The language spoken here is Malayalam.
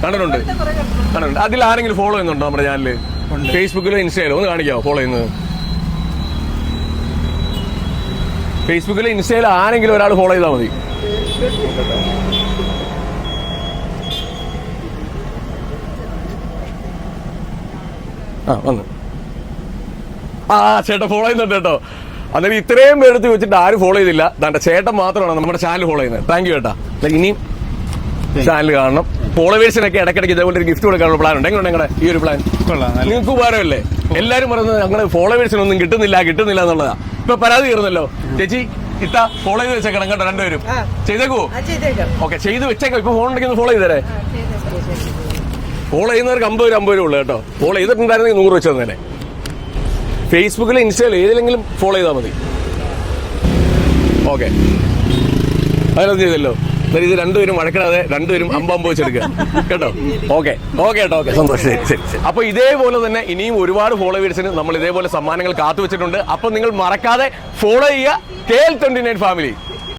കണ്ടിട്ടുണ്ട്. അതിൽ ആരെങ്കിലും ഫോളോ ചെയ്യുന്നുണ്ടോ നമ്മുടെ ചാനല്? ഫേസ്ബുക്കിലോ ഇൻസ്റ്റയിലോ ഒന്ന് കാണിക്കാമോ ഫോളോ ചെയ്യുന്നത്? ഫേസ്ബുക്കിലോ ഇൻസ്റ്റയിലോ ആരെങ്കിലും ഒരാൾ ഫോളോ ചെയ്താൽ മതി. വന്നു. ചേട്ടൻ ഫോളോ ചെയ്യുന്നുണ്ട് കേട്ടോ. അന്നേരം ഇത്രയും പേരെടുത്ത് വെച്ചിട്ട് ആരും ഫോളോ ചെയ്തില്ല. ദാണ്ട ചേട്ടൻ മാത്രമാണ് നമ്മുടെ ചാനൽ ഫോളോ ചെയ്യുന്നത്. താങ്ക് യു ചേട്ടാ. ഇനിയും ചാനൽ കാണണം. ഫോളോവേഴ്സിനൊക്കെ ഇടയ്ക്കിടയ്ക്ക് ഇതേപോലെ ഒരു ഗിഫ്റ്റ് കൊടുക്കാനുള്ള പ്ലാൻ ഉണ്ട്. എങ്ങനെയുണ്ട് നിങ്ങളുടെ ഈ ഒരു പ്ലാൻ? നിങ്ങൾക്ക് ഉപകാരമല്ലേ? എല്ലാവരും പറയുന്നത് ഞങ്ങൾ ഫോളോവേഴ്സിനൊന്നും കിട്ടുന്നില്ല എന്നുള്ളതാ. ഇപ്പൊ പരാതി തീർന്നല്ലോ. ചേച്ചി ഇത്ത ഫോളോ ചെയ്ത് വെച്ചേക്കണം കേട്ടോ. രണ്ടുപേരും ചെയ്തേക്കുവോ? ഓക്കെ, ചെയ്ത് വെച്ചേക്കാം. ഇപ്പൊ ഫോൺ ഉണ്ടെങ്കിൽ ഫോളോ ചെയ്തേരെ. ഫോളോ ചെയ്യുന്നവർക്ക് 50 രൂപ ഉള്ളു കേട്ടോ. ഫോളോ ചെയ്തിട്ടുണ്ടായിരുന്നെങ്കിൽ 100 വെച്ച് തന്നെ. ഫേസ്ബുക്കിൽ ഇൻസ്റ്റയിൽ ഏതിലെങ്കിലും ഫോളോ ചെയ്താൽ മതി. ഓക്കെ, അതിനൊന്നും ചെയ്തല്ലോ. ഇത് രണ്ടുപേരും വഴക്കിടാതെ രണ്ടുപേരും 50 വെച്ചെടുക്കുക കേട്ടോ. ഓക്കെ കേട്ടോ. ഓക്കെ, സന്തോഷം. ശരി. അപ്പൊ ഇതേപോലെ തന്നെ ഇനിയും ഒരുപാട് ഫോളോവേഴ്സിന് നമ്മൾ ഇതേപോലെ സമ്മാനങ്ങൾ കാത്തുവെച്ചിട്ടുണ്ട്. അപ്പൊ നിങ്ങൾ മറക്കാതെ ഫോളോ ചെയ്യുക KL29 ഫാമിലി.